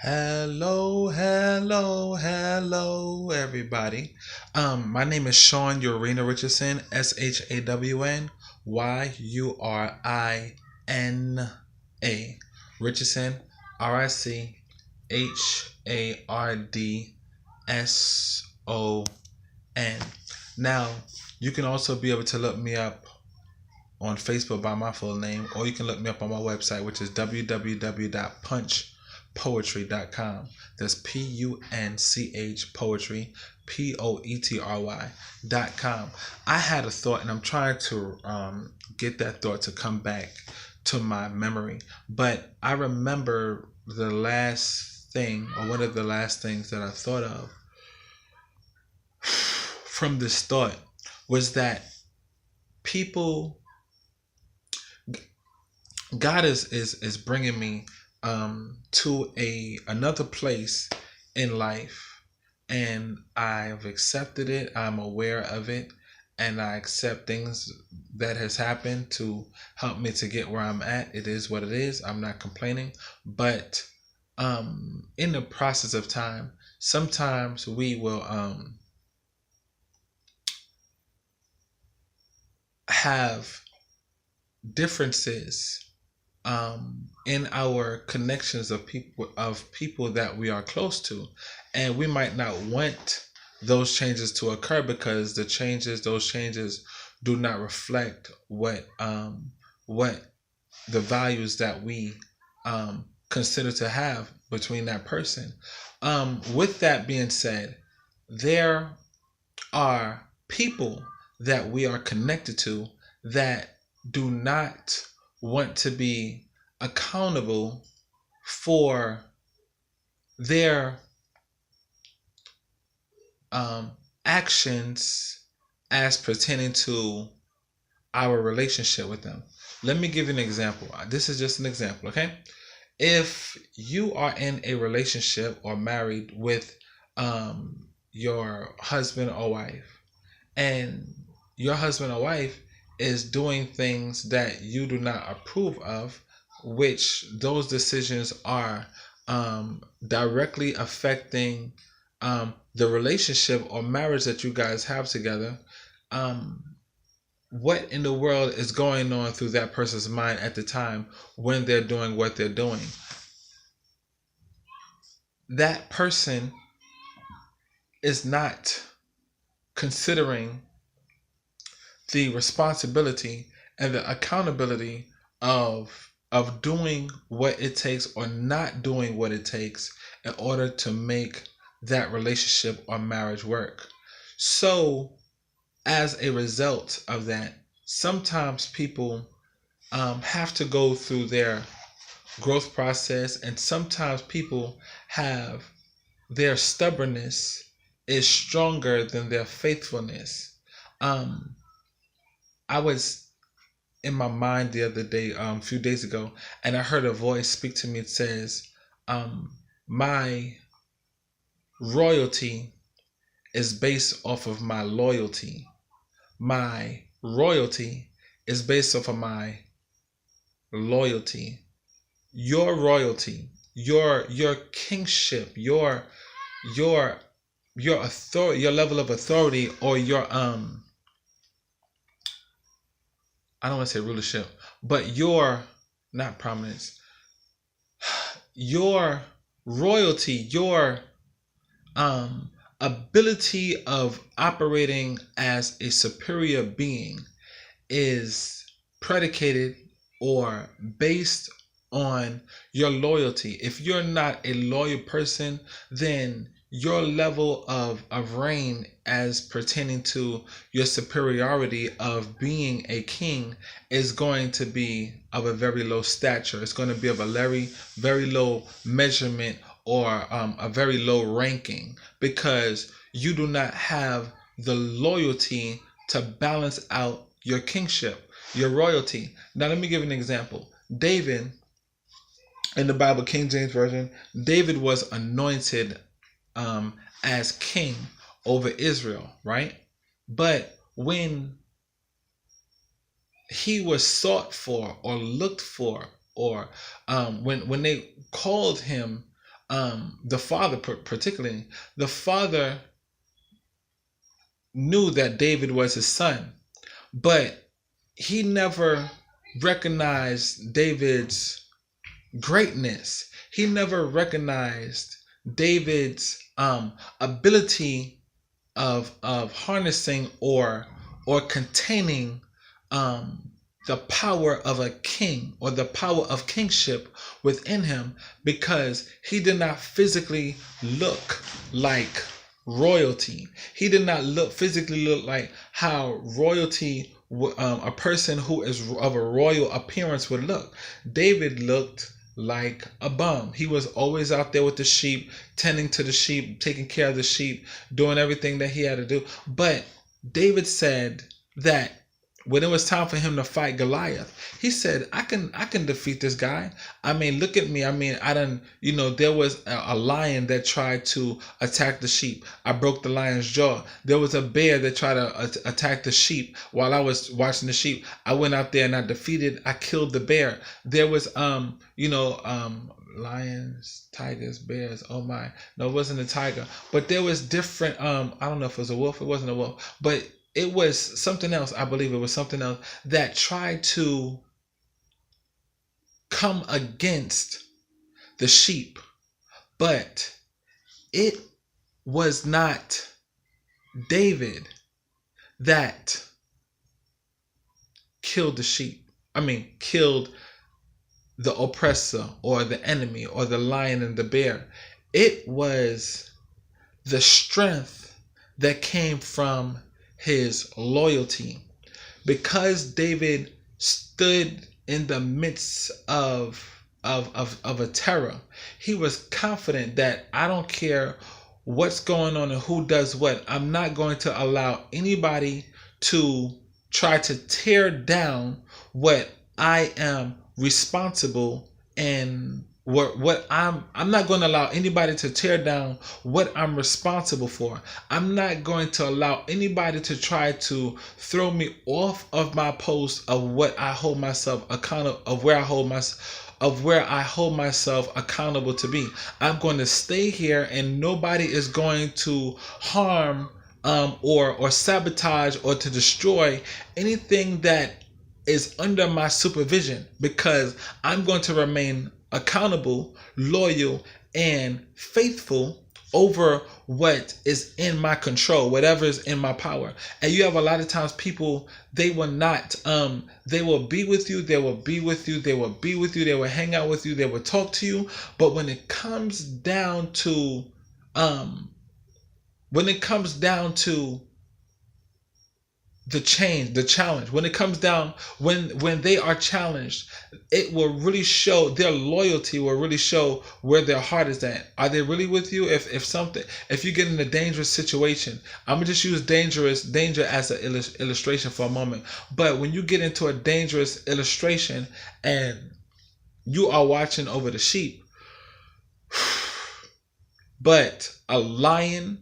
Hello, hello, hello, everybody. My name is Sean Urina Richardson, SHAWNYURINA. Richardson, RICHARDSON. Now, you can also be able to look me up on Facebook by my full name, or you can look me up on my website, which is www.punchpoetry.com. That's PUNCH poetry, POETRY.com. I had a thought, and I'm trying to get that thought to come back to my memory. But I remember the last thing, or one of the last things that I thought of from this thought was that people, God is bringing me to another place in life, and I've accepted it. I'm aware of it, and I accept things that has happened to help me to get where I'm at. It is what it is. I'm not complaining, but in the process of time, sometimes we will have differences in our connections of people that we are close to, and we might not want those changes to occur because those changes do not reflect what the values that we consider to have between that person. With that being said, there are people that we are connected to that do not want to be accountable for their actions as pertaining to our relationship with them. Let me give you an example. This is just an example, okay? If you are in a relationship or married with your husband or wife, and your husband or wife is doing things that you do not approve of, which those decisions are directly affecting the relationship or marriage that you guys have together, what in the world is going on through that person's mind at the time when they're doing what they're doing? That person is not considering the responsibility and the accountability of doing what it takes or not doing what it takes in order to make that relationship or marriage work. So as a result of that, sometimes people have to go through their growth process, and sometimes people have their stubbornness is stronger than their faithfulness. I was in my mind the other day, a few days ago, and I heard a voice speak to me. It says, my royalty is based off of my loyalty. My royalty is based off of my loyalty. Your royalty, your kingship, your authority, your level of authority, or your I don't want to say rulership, but your, not prominence, your royalty, your ability of operating as a superior being is predicated or based on your loyalty. If you're not a loyal person, then your level of reign as pertaining to your superiority of being a king is going to be of a very low stature. It's going to be of a very low measurement, or a very low ranking, because you do not have the loyalty to balance out your kingship, your royalty. Now, let me give an example. David, in the Bible, King James Version, David was anointed as king over Israel, right? But when he was sought for or looked for, or when they called him the father, particularly, the father knew that David was his son, but he never recognized David's greatness. He never recognized David's ability of harnessing or containing the power of a king or the power of kingship within him, because he did not physically look like royalty. He did not physically look like how royalty, a person who is of a royal appearance would look. David looked like a bum. He was always out there with the sheep, tending to the sheep, taking care of the sheep, doing everything that he had to do. But David said that when it was time for him to fight Goliath, he said, I can defeat this guy. I mean, look at me. I mean, there was a lion that tried to attack the sheep. I broke the lion's jaw. There was a bear that tried to attack the sheep while I was watching the sheep. I went out there and I killed the bear. There was, lions, tigers, bears. Oh my. No, it wasn't a tiger, but there was different, I don't know if it was a wolf. It wasn't a wolf, but it was something else. I believe it was something else that tried to come against the sheep. But it was not David that killed the sheep. Killed the oppressor or the enemy or the lion and the bear. It was the strength that came from his loyalty. Because David stood in the midst of a terror, he was confident that I don't care what's going on and who does what. I'm not going to allow anybody to try to tear down what I am responsible and what I'm not going to allow anybody to tear down what I'm responsible for. I'm not going to allow anybody to try to throw me off of my post of what I hold myself accountable, of where I hold myself accountable to be. I'm going to stay here, and nobody is going to harm or sabotage or to destroy anything that is under my supervision, because I'm going to remain accountable, loyal, and faithful over what is in my control, whatever is in my power. And you have a lot of times people, they will not, they will be with you, they will hang out with you, they will talk to you. But when it comes down to, the challenge, when it comes down, when they are challenged, it will really show, their loyalty will really show where their heart is at. Are they really with you? If you get in a dangerous situation, I'm gonna just use danger as an illustration for a moment. But when you get into a dangerous illustration and you are watching over the sheep, but a lion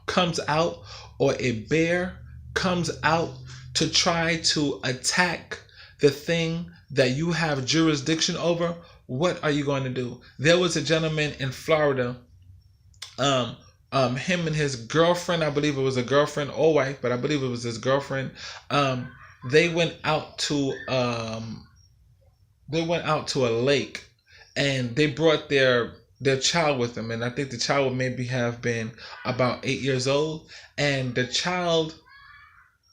comes out or a bear comes out to try to attack the thing that you have jurisdiction over, what are you going to do? There was a gentleman in Florida, him and his girlfriend, I believe it was a girlfriend or wife, but I believe it was his girlfriend. They went out to a lake, and they brought their child with them, and I think the child would maybe have been about 8 years old. And the child,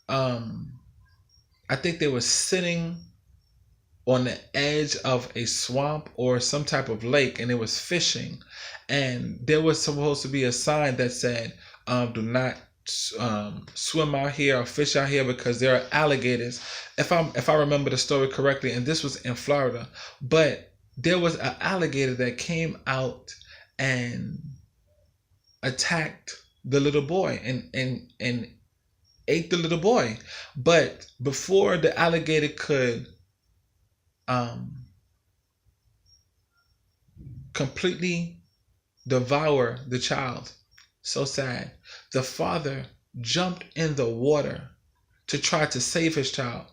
I think they were sitting on the edge of a swamp or some type of lake, and it was fishing. And there was supposed to be a sign that said, do not swim out here or fish out here because there are alligators. If I remember the story correctly, and this was in Florida, but there was an alligator that came out and attacked the little boy and ate the little boy. But before the alligator could completely devour the child, so sad, the father jumped in the water to try to save his child.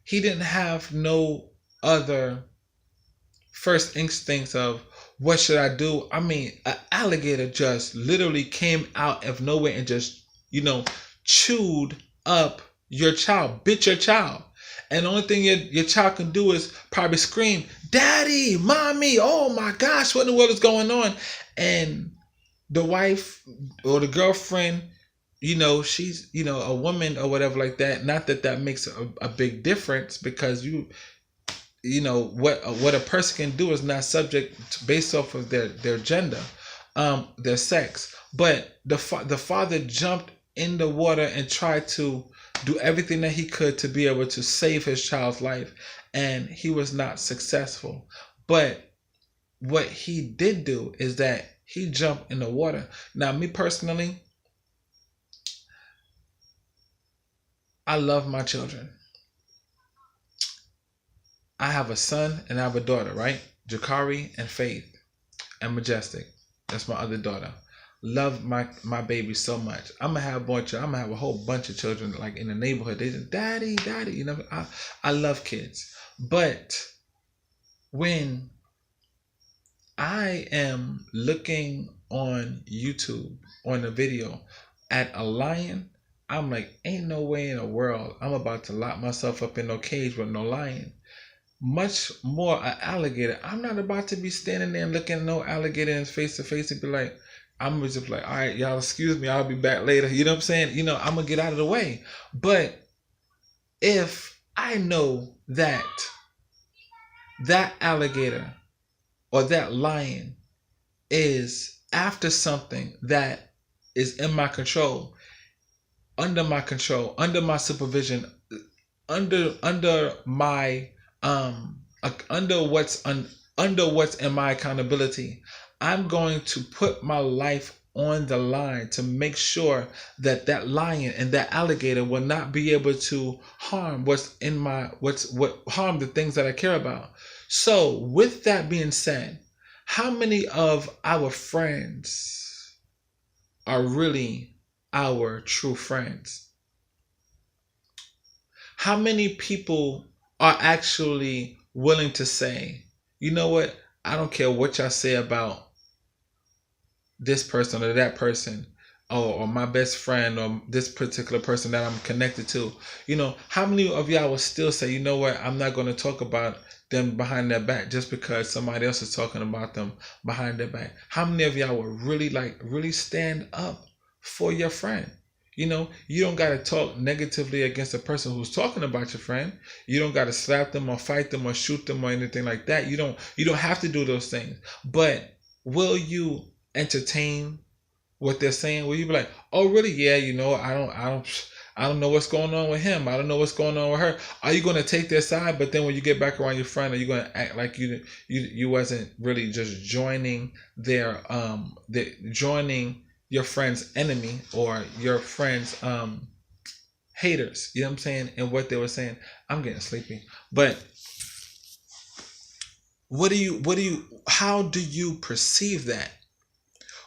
He didn't have no other first instincts of what should I do? I mean, an alligator just literally came out of nowhere and just, chewed up your child, bit your child. And the only thing your child can do is probably scream, "Daddy, Mommy, oh my gosh, what in the world is going on?" And the wife or the girlfriend, she's, a woman or whatever like that. Not that that makes a big difference, because what a person can do is not subject based off of their gender, their sex. But the father jumped in the water and tried to do everything that he could to be able to save his child's life, and he was not successful. But what he did do is that he jumped in the water. Now, me personally, I love my children. I have a son and I have a daughter, right? Jakari and Faith and Majestic. That's my other daughter. Love my baby so much. I'm gonna have more children. I'm gonna have a whole bunch of children like in the neighborhood. They just, "Daddy, Daddy." I love kids. But when I am looking on YouTube on a video at a lion, I'm like, ain't no way in the world I'm about to lock myself up in no cage with no lion. Much more an alligator. I'm not about to be standing there and looking at no alligator in face to face and be like, I'm just like, all right, y'all, excuse me, I'll be back later. You know what I'm saying? I'm gonna get out of the way. But if I know that alligator or that lion is after something that is in my control, under my supervision, under my under what's in my accountability, I'm going to put my life on the line to make sure that that lion and that alligator will not be able to harm harm the things that I care about. So with that being said, how many of our friends are really our true friends? How many people are actually willing to say, "You know what? I don't care what y'all say about this person or that person, or my best friend, or this particular person that I'm connected to." How many of y'all will still say, "You know what? I'm not going to talk about them behind their back just because somebody else is talking about them behind their back"? How many of y'all will really stand up for your friend? You don't got to talk negatively against the person who's talking about your friend. You don't got to slap them or fight them or shoot them or anything like that. You don't have to do those things. But will you entertain what they're saying? Will you be like, "Oh, really? Yeah, I don't know what's going on with him. I don't know what's going on with her." Are you going to take their side? But then when you get back around your friend, are you going to act like you wasn't really just joining joining your friend's enemy or your friend's haters? You know what I'm saying? And what they were saying. I'm getting sleepy. But how do you perceive that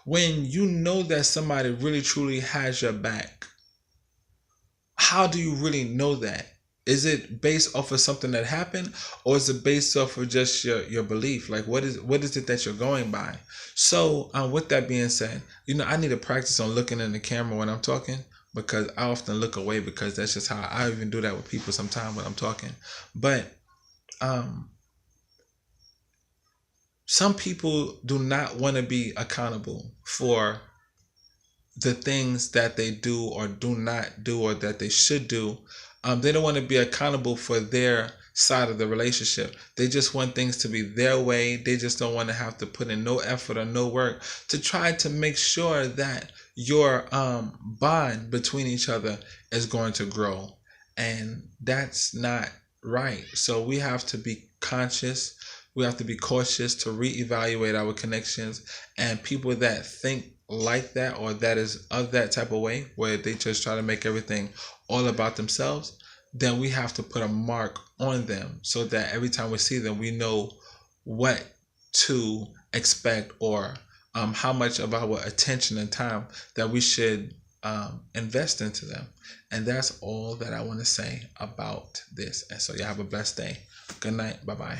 when you know that somebody really truly has your back? How do you really know that? Is it based off of something that happened, or is it based off of just your belief? Like, what is it that you're going by? So with that being said, I need to practice on looking in the camera when I'm talking, because I often look away, because that's just how I even do that with people sometimes when I'm talking. But some people do not want to be accountable for the things that they do or do not do, or that they should do. They don't want to be accountable for their side of the relationship. They just want things to be their way. They just don't want to have to put in no effort or no work to try to make sure that your bond between each other is going to grow. And that's not right. So we have to be conscious. We have to be cautious to reevaluate our connections. And people that think like that, or that is of that type of way, where they just try to make everything all about themselves, then we have to put a mark on them, so that every time we see them, we know what to expect, or how much of our attention and time that we should invest into them. And that's all that I want to say about this. And so you have a blessed day. Good night. Bye-bye.